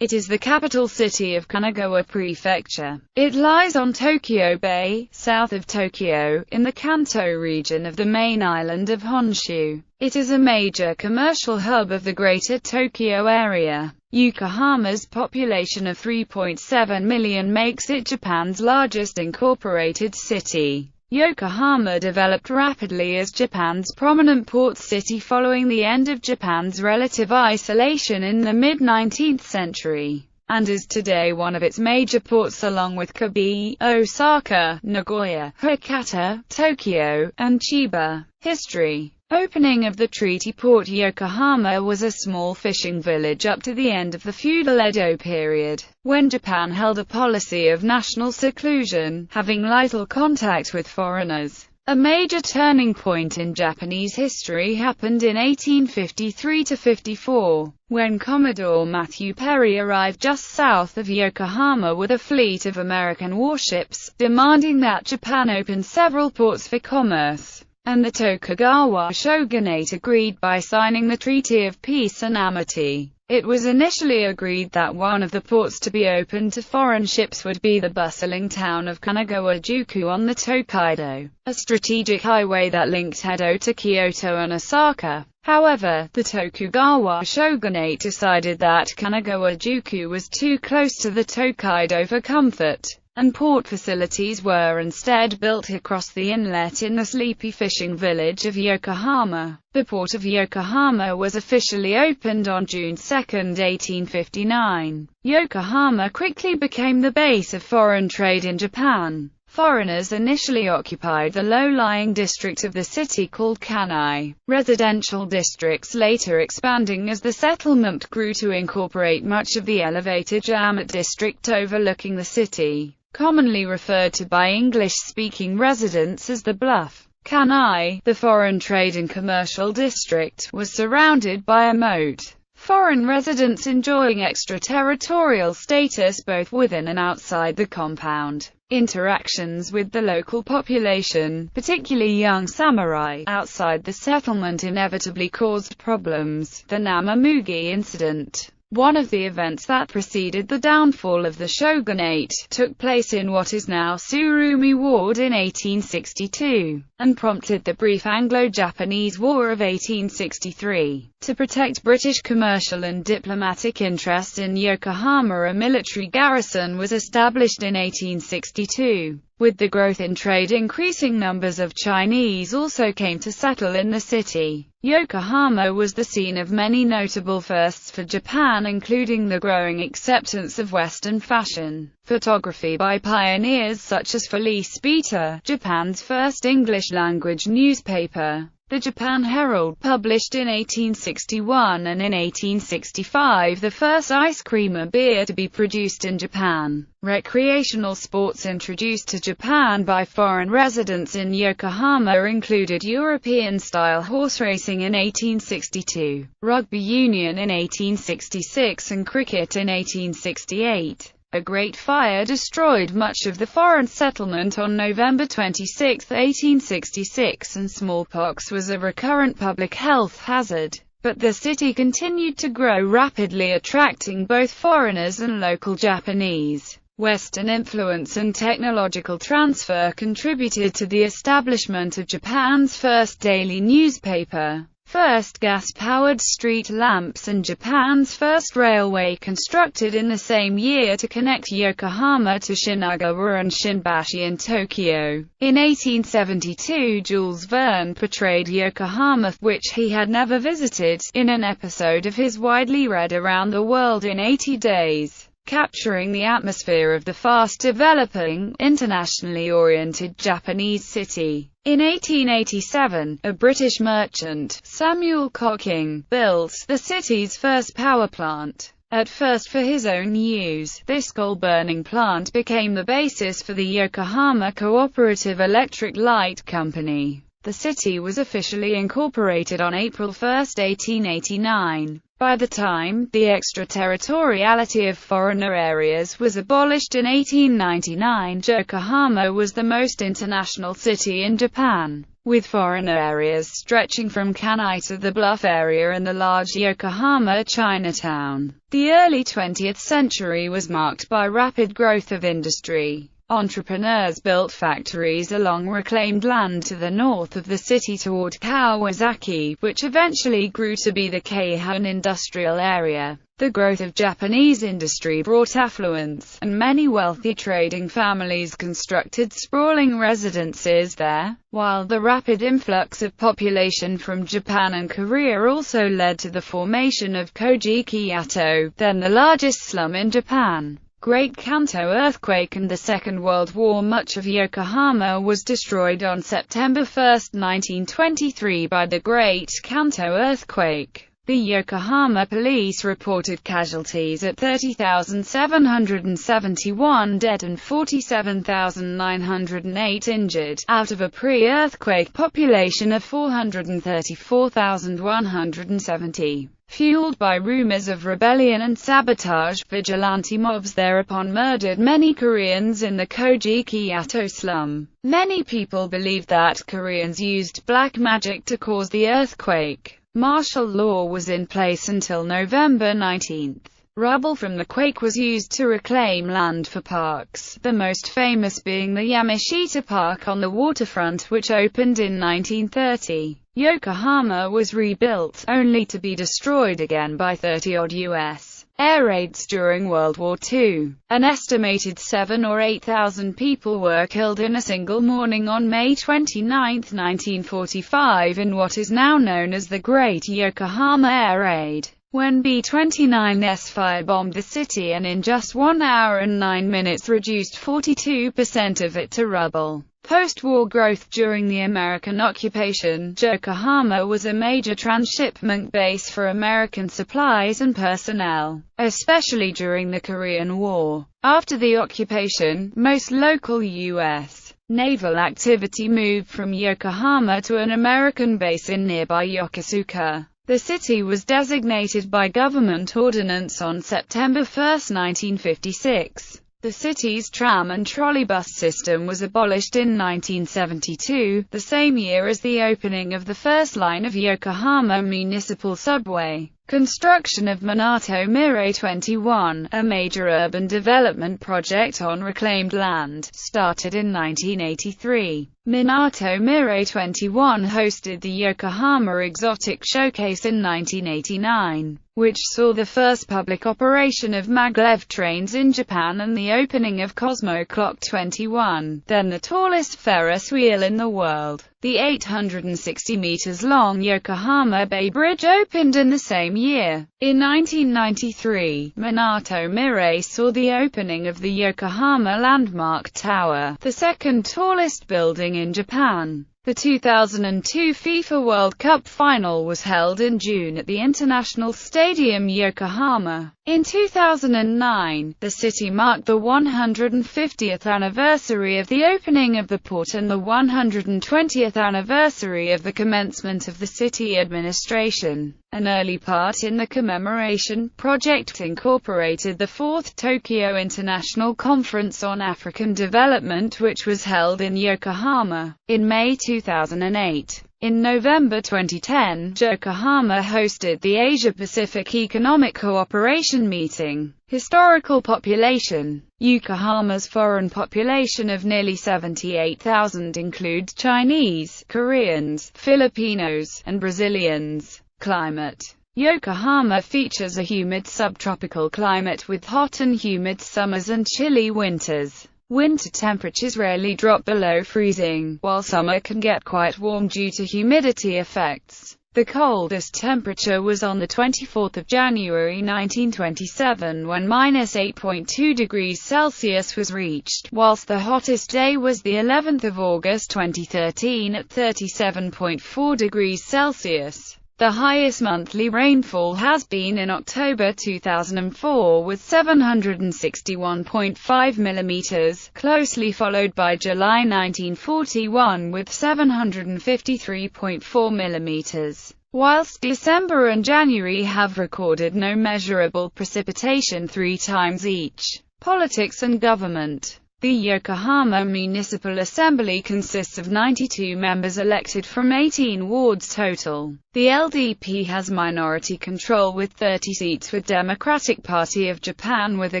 It is the capital city of Kanagawa Prefecture. It lies on Tokyo Bay, south of Tokyo, in the Kanto region of the main island of Honshu. It is a major commercial hub of the Greater Tokyo area. Yokohama's population of 3.7 million makes it Japan's largest incorporated city. Yokohama developed rapidly as Japan's prominent port city following the end of Japan's relative isolation in the mid-19th century, and is today one of its major ports along with Kobe, Osaka, Nagoya, Hakata, Tokyo, and Chiba. History. Opening of the treaty port. Yokohama was a small fishing village up to the end of the feudal Edo period, when Japan held a policy of national seclusion, having little contact with foreigners. A major turning point in Japanese history happened in 1853–54, when Commodore Matthew Perry arrived just south of Yokohama with a fleet of American warships, demanding that Japan open several ports for commerce, and the Tokugawa shogunate agreed by signing the Treaty of Peace and Amity. It was initially agreed that one of the ports to be opened to foreign ships would be the bustling town of Kanagawa-juku on the Tokaido, a strategic highway that linked Edo to Kyoto and Osaka. However, the Tokugawa shogunate decided that Kanagawa-juku was too close to the Tokaido for comfort, and port facilities were instead built across the inlet in the sleepy fishing village of Yokohama. The port of Yokohama was officially opened on June 2, 1859. Yokohama quickly became the base of foreign trade in Japan. Foreigners initially occupied the low-lying district of the city called Kanai, residential districts later expanding as the settlement grew to incorporate much of the elevated Yamaguchi district overlooking the city, commonly referred to by English-speaking residents as the Bluff. Kanai, the foreign trade and commercial district, was surrounded by a moat. Foreign residents enjoying extraterritorial status both within and outside the compound. Interactions with the local population, particularly young samurai, outside the settlement inevitably caused problems. The Namamugi incident, one of the events that preceded the downfall of the shogunate, took place in what is now Tsurumi Ward in 1862, and prompted the brief Anglo-Japanese War of 1863. To protect British commercial and diplomatic interests in Yokohama, a military garrison was established in 1862. With the growth in trade, increasing numbers of Chinese also came to settle in the city. Yokohama was the scene of many notable firsts for Japan, including the growing acceptance of Western fashion photography by pioneers such as Felice Beta, Japan's first English-language newspaper, the Japan Herald, published in 1861, and in 1865 the first ice cream beer to be produced in Japan. Recreational sports introduced to Japan by foreign residents in Yokohama included European-style horse racing in 1862, rugby union in 1866 and cricket in 1868. A Great Fire destroyed much of the foreign settlement on November 26, 1866, and smallpox was a recurrent public health hazard. But the city continued to grow rapidly, attracting both foreigners and local Japanese. Western influence and technological transfer contributed to the establishment of Japan's first daily newspaper, first gas-powered street lamps, and Japan's first railway constructed in the same year to connect Yokohama to Shinagawa and Shinbashi in Tokyo. In 1872, Jules Verne portrayed Yokohama, which he had never visited, in an episode of his widely read Around the World in 80 Days. Capturing the atmosphere of the fast-developing, internationally oriented Japanese city. In 1887, a British merchant, Samuel Cocking, built the city's first power plant. At first for his own use, this coal-burning plant became the basis for the Yokohama Cooperative Electric Light Company. The city was officially incorporated on April 1, 1889. By the time the extraterritoriality of foreigner areas was abolished in 1899, Yokohama was the most international city in Japan, with foreign areas stretching from Kanai to the Bluff area and the large Yokohama Chinatown. The early 20th century was marked by rapid growth of industry. Entrepreneurs built factories along reclaimed land to the north of the city toward Kawasaki, which eventually grew to be the Keihan industrial area. The growth of Japanese industry brought affluence, and many wealthy trading families constructed sprawling residences there, while the rapid influx of population from Japan and Korea also led to the formation of Kojiki-ato, then the largest slum in Japan. Great Kanto earthquake and the Second World War. Much of Yokohama was destroyed on September 1, 1923 by the Great Kanto earthquake. The Yokohama police reported casualties at 30,771 dead and 47,908 injured, out of a pre-earthquake population of 434,170. Fueled by rumors of rebellion and sabotage, vigilante mobs thereupon murdered many Koreans in the Kojiki-ato slum. Many people believe that Koreans used black magic to cause the earthquake. Martial law was in place until November 19. Rubble from the quake was used to reclaim land for parks, the most famous being the Yamashita Park on the waterfront, which opened in 1930. Yokohama was rebuilt, only to be destroyed again by 30-odd U.S. air raids during World War II. An estimated 7,000 or 8,000 people were killed in a single morning on May 29, 1945 in what is now known as the Great Yokohama Air Raid, when B-29s firebombed the city and in just 1 hour and 9 minutes reduced 42% of it to rubble. Post-war growth. During the American occupation, Yokohama was a major transshipment base for American supplies and personnel, especially during the Korean War. After the occupation, most local U.S. naval activity moved from Yokohama to an American base in nearby Yokosuka. The city was designated by government ordinance on September 1, 1956. The city's tram and trolleybus system was abolished in 1972, the same year as the opening of the first line of Yokohama Municipal Subway. Construction of Minato Mirai 21, a major urban development project on reclaimed land, started in 1983. Minato Mirai 21 hosted the Yokohama Exotic Showcase in 1989, which saw the first public operation of maglev trains in Japan and the opening of Cosmo Clock 21, then the tallest Ferris wheel in the world. The 860 meters long Yokohama Bay Bridge opened in the same year. In 1993, Minato Mirai saw the opening of the Yokohama Landmark Tower, the second tallest building in Japan. The 2002 FIFA World Cup final was held in June at the International Stadium Yokohama. In 2009, the city marked the 150th anniversary of the opening of the port and the 120th anniversary of the commencement of the city administration. An early part in the commemoration project incorporated the 4th Tokyo International Conference on African Development, which was held in Yokohama in May 2008. In November 2010, Yokohama hosted the Asia-Pacific Economic Cooperation Meeting. Historical population. Yokohama's foreign population of nearly 78,000 includes Chinese, Koreans, Filipinos, and Brazilians. Climate. Yokohama features a humid subtropical climate with hot and humid summers and chilly winters. Winter temperatures rarely drop below freezing, while summer can get quite warm due to humidity effects. The coldest temperature was on the 24th of January 1927 when -8.2 degrees Celsius was reached, whilst the hottest day was the 11th of August 2013 at 37.4 degrees Celsius. The highest monthly rainfall has been in October 2004 with 761.5 mm, closely followed by July 1941 with 753.4 mm, whilst December and January have recorded no measurable precipitation 3 times each. Politics and government. The Yokohama Municipal Assembly consists of 92 members elected from 18 wards total. The LDP has minority control with 30 seats, with Democratic Party of Japan with a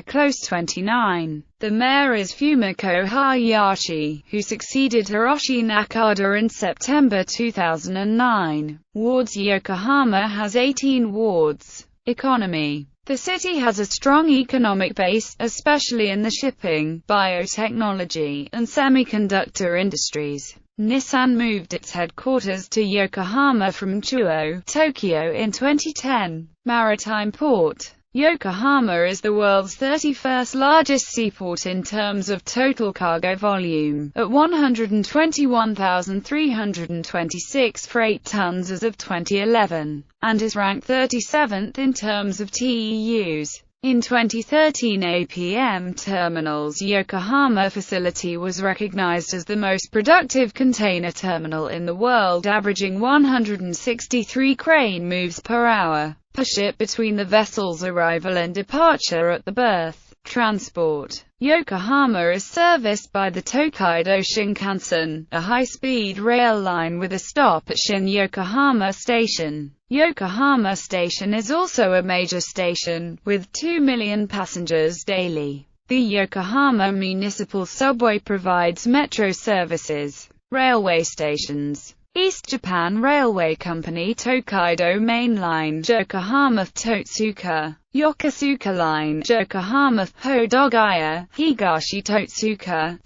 close 29. The mayor is Fumiko Hayashi, who succeeded Hiroshi Nakada in September 2009. Wards: Yokohama has 18 wards. Economy: the city has a strong economic base, especially in the shipping, biotechnology, and semiconductor industries. Nissan moved its headquarters to Yokohama from Chuo, Tokyo in 2010. Maritime port: Yokohama is the world's 31st largest seaport in terms of total cargo volume, at 121,326 freight tons as of 2011, and is ranked 37th in terms of TEUs. In 2013 APM Terminal's Yokohama facility was recognized as the most productive container terminal in the world, averaging 163 crane moves per hour per ship between the vessel's arrival and departure at the berth. Transport: Yokohama is serviced by the Tokaido Shinkansen, a high-speed rail line with a stop at Shin Yokohama Station. Yokohama Station is also a major station, with 2 million passengers daily. The Yokohama Municipal Subway provides metro services. Railway stations: East Japan Railway Company Tokaido Main Line Yokohama-Totsuka, Yokosuka Line Yokohama-Hodogaya, Higashi Totsuka,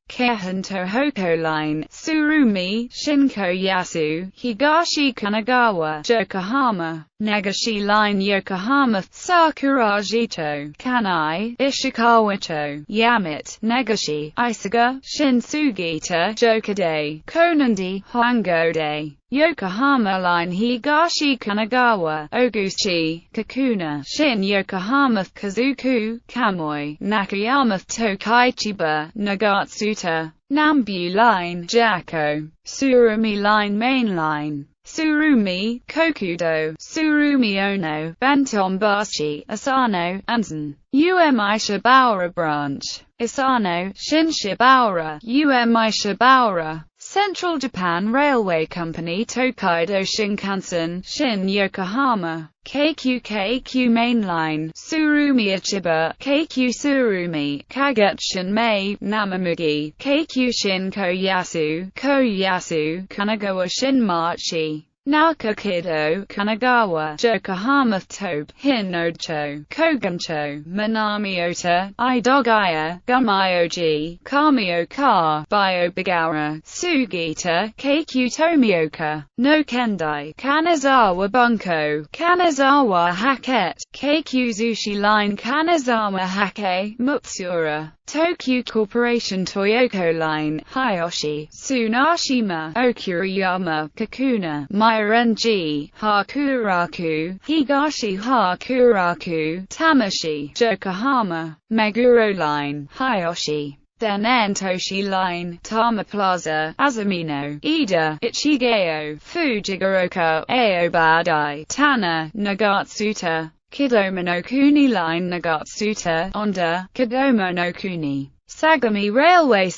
Keihan Tohoku Line, Tsurumi, Shinko-yasu, Higashi Kanagawa, Yokohama, Nagashi Line Yokohama, Sakurajito, Kanai, Ishikawacho, Yamate, Nagashi, Isaga, Shinsugita, Jokade, Konondi, Hwangode, Yokohama Line Higashi Kanagawa, Oguchi, Kakuna, Shin Yokohama, Kazuku, Kamoi, Nakayama, Tokaichiba, Nagatsuta, Nambu Line, Jakko, Tsurumi Line Main Line, Tsurumi, Kokudo, Tsurumi Ono, Bentonbashi, Asano, Anzen, UMI Shibaura Branch, Asano, Shinshibaura, UMI Shibaura. Central Japan Railway Company Tokaido Shinkansen, Shin Yokohama, KQ Main Line, Tsurumi Achiba, KQ Tsurumi, Kagetsun Mei, Namamugi, KQ Shin Koyasu, Kanagawa Shinmachi, Naokakido, Kanagawa, Yokohama Tobe, Hinnocho, Kogancho, Minami-ota, Idogaya, Gumioji, Kamioka, Biobagawa, Sugita, Keikyu Tomioka, no Kendai, Kanazawa Bunko, Kanazawa Haket, Keikyu Zushi Line Kanazawa Hake, Mutsura, Tokyu Corporation Toyoko Line, Hiyoshi, Tsunashima, Okuriyama, Kakuna, Myrenji, Hakuraku, Higashi Hakuraku, Tamashi, Yokohama, Meguro Line, Hiyoshi. Then Entoshi Line, Tama Plaza, Azumino, Ida, Ichigeo, Fujigaoka, Aobadai, Tana, Nagatsuta, Kidoma no Kuni Line Nagatsuta, Onda, Kidoma no Kuni. Sagami Railway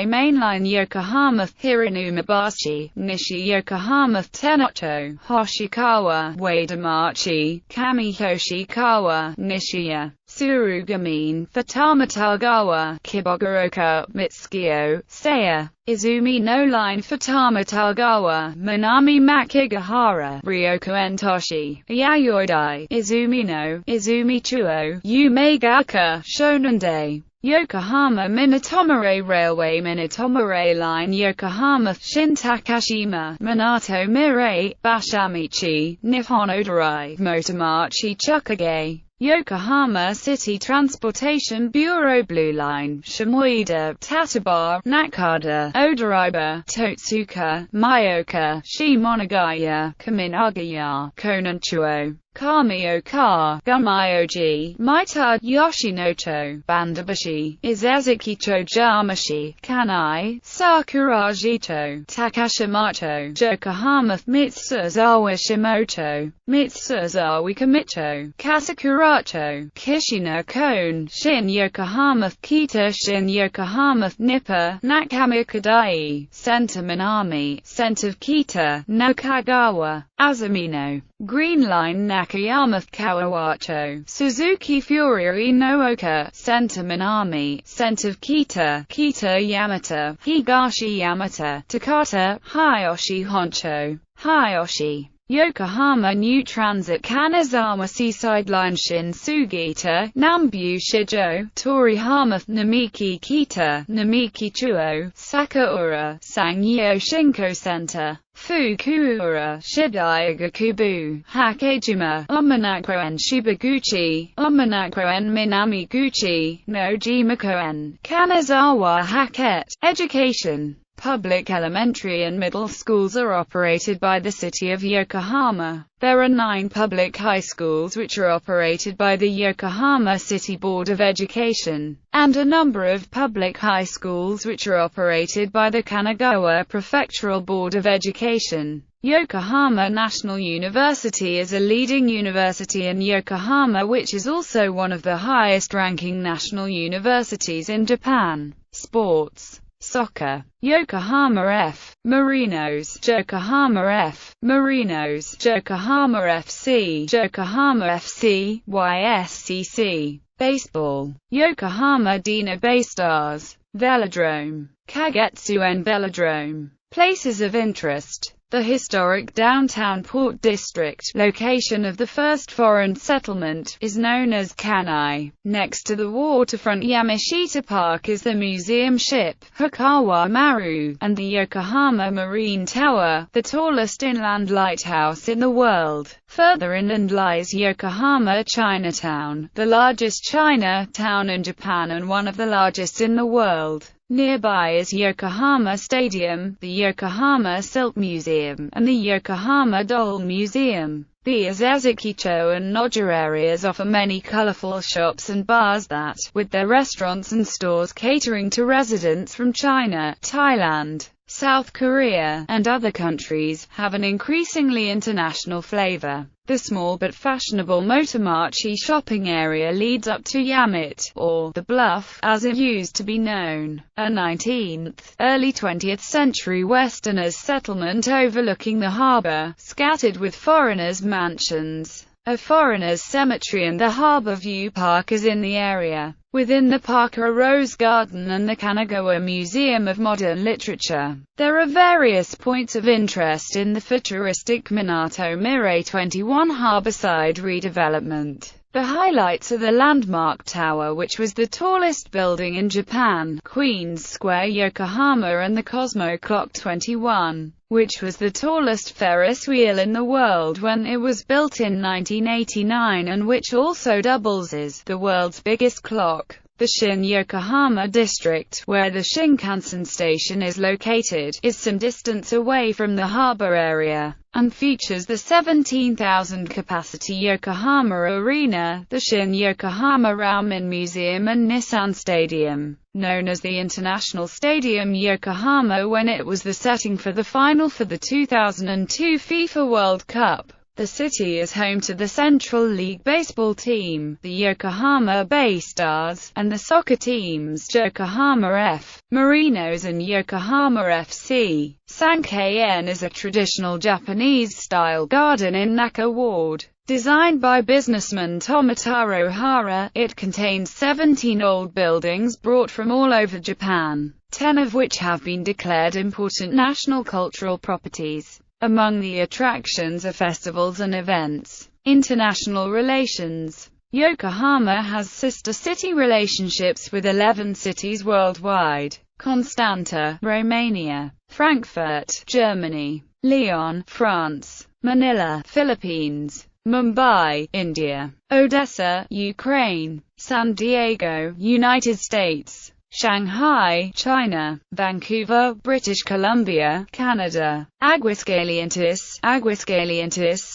Mainline Yokohama, Hiranumabashi, Nishi Yokohama, Tenocho, Hoshikawa, Wadamachi, Kamihoshikawa, Nishiya, Tsurugamine, Futamatagawa, Kibogoroka, Mitsukio, Seiya, Izumi no Line Futamatagawa, Minami Makigahara, Ryoko Entoshi, Yayodai, Izumi no, Izumi Chuo, Umegaka, Shonande. Yokohama Minatomare Railway Minatomare Line Yokohama, Shintakashima, Minato Mirai, Bashamichi, Nippon Odorai, Motomachi Chukage. Yokohama City Transportation Bureau Blue Line, Shimoida, Tataba, Nakada, Odaiba, Totsuka, Myoka, Shimonagaya, Kaminagaya, Konanchuo, Kamioka, Gumioji, Maita, Yoshinoto, Bandabashi, Izezukicho, Jamashi, Kanai, Sakurajito, Takashimoto, Yokohama, Mitsuzawa Shimoto, Mitsuzawa Kamito, Kasakurato, Kishino Kone, Shin Yokohama, Kita Shin Yokohama, Nippon, Nakamikadai, Center Minami, Center of Kita, Nakagawa, Azumino, Green Line Nakayama, Kawawacho, Suzuki Fury Nooka, Center Minami, Center of Kita, Kita Yamata, Higashi Yamata, Takata, Hiyoshi Honcho, Hiyoshi. Yokohama New Transit Kanazawa Seaside Line Shin Sugita, Nambu Shijo, Torihama, Namiki Kita, Namiki Chuo, Sakaura, Sangyo Shinko Center, Fukuura, Shidaigakubu, Hakejima, Umanako-en Shibaguchi, Umanako-en Minamiguchi, Nojimako-en, Kanazawa Haket. Education. Public elementary and middle schools are operated by the City of Yokohama. There are 9 public high schools which are operated by the Yokohama City Board of Education, and a number of public high schools which are operated by the Kanagawa Prefectural Board of Education. Yokohama National University is a leading university in Yokohama which is also one of the highest-ranking national universities in Japan. Sports. Soccer. Yokohama F. Marinos, Yokohama F. Marinos, Yokohama FC, Yokohama FC, YSCC. Baseball. Yokohama Dina Bay Stars. Velodrome. Kagetsu-en Velodrome. Places of interest. The historic downtown port district, location of the first foreign settlement, is known as Kanai. Next to the waterfront Yamashita Park is the museum ship, Hikawa Maru, and the Yokohama Marine Tower, the tallest inland lighthouse in the world. Further inland lies Yokohama Chinatown, the largest Chinatown in Japan and one of the largest in the world. Nearby is Yokohama Stadium, the Yokohama Silk Museum, and the Yokohama Doll Museum. The Izezukicho and Noja areas offer many colorful shops and bars that, with their restaurants and stores catering to residents from China, Thailand, South Korea, and other countries, have an increasingly international flavor. The small but fashionable Motomachi shopping area leads up to Yamit, or the Bluff, as it used to be known, a 19th, early 20th century Westerners' settlement overlooking the harbor, scattered with foreigners' mansions. A foreigners' cemetery and the Harbor View Park is in the area. Within the park are a rose garden and the Kanagawa Museum of Modern Literature. There are various points of interest in the futuristic Minato Mirai 21 harborside redevelopment. The highlights are the landmark tower, which was the tallest building in Japan, Queen's Square Yokohama, and the Cosmo Clock 21, which was the tallest Ferris wheel in the world when it was built in 1989 and which also doubles as the world's biggest clock. The Shin Yokohama district, where the Shinkansen station is located, is some distance away from the harbor area, and features the 17,000-capacity Yokohama Arena, the Shin Yokohama Ramen Museum and Nissan Stadium, known as the International Stadium Yokohama when it was the setting for the final for the 2002 FIFA World Cup. The city is home to the Central League baseball team, the Yokohama Bay Stars, and the soccer teams Yokohama F. Marinos and Yokohama FC. Sankaien is a traditional Japanese-style garden in Naka Ward. Designed by businessman Tomotarou Hara, it contains 17 old buildings brought from all over Japan, 10 of which have been declared important national cultural properties. Among the attractions are festivals and events. International relations. Yokohama has sister city relationships with 11 cities worldwide. Constanta, Romania. Frankfurt, Germany. Lyon, France. Manila, Philippines. Mumbai, India. Odessa, Ukraine. San Diego, United States. Shanghai, China; Vancouver, British Columbia, Canada; Aguascalientes,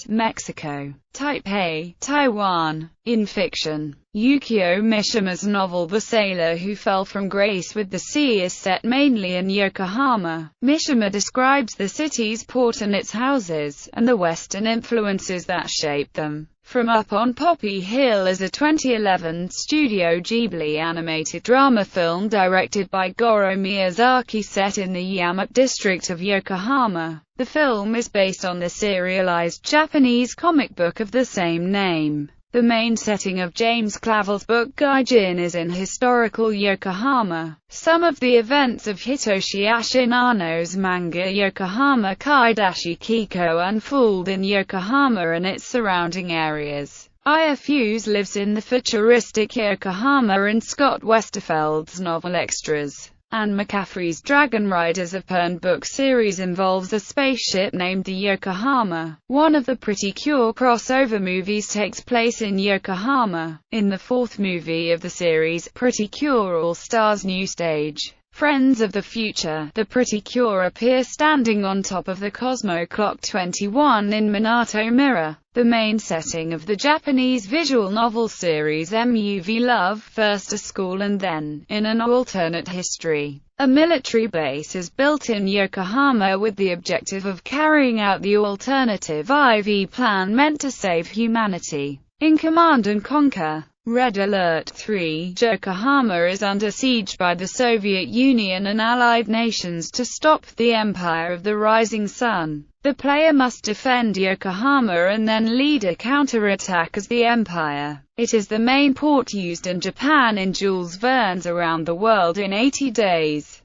Mexico; Taipei, Taiwan. In fiction, Yukio Mishima's novel The Sailor Who Fell from Grace with the Sea is set mainly in Yokohama. Mishima describes the city's port and its houses, and the Western influences that shaped them. From Up on Poppy Hill is a 2011 Studio Ghibli animated drama film directed by Goro Miyazaki set in the Yamaguchi district of Yokohama. The film is based on the serialized Japanese comic book of the same name. The main setting of James Clavell's book Gaijin is in historical Yokohama. Some of the events of Hitoshi Ashinano's manga Yokohama Kaidashi Kiko unfold in Yokohama and its surrounding areas. Aya Fuse lives in the futuristic Yokohama and Scott Westerfeld's novel Extras. Anne McCaffrey's Dragon Riders of Pern book series involves a spaceship named the Yokohama. One of the Pretty Cure crossover movies takes place in Yokohama. In the fourth movie of the series, Pretty Cure All-Stars New Stage, Friends of the Future, the Pretty Cure appear standing on top of the Cosmo Clock 21 in Minato Mirror, the main setting of the Japanese visual novel series MUV Love, first a school and then, in an alternate history, a military base is built in Yokohama with the objective of carrying out the alternative IV plan meant to save humanity. In Command & Conquer Red Alert 3, Yokohama is under siege by the Soviet Union and allied nations to stop the Empire of the Rising Sun. The player must defend Yokohama and then lead a counterattack as the Empire. It is the main port used in Japan in Jules Verne's Around the World in 80 Days.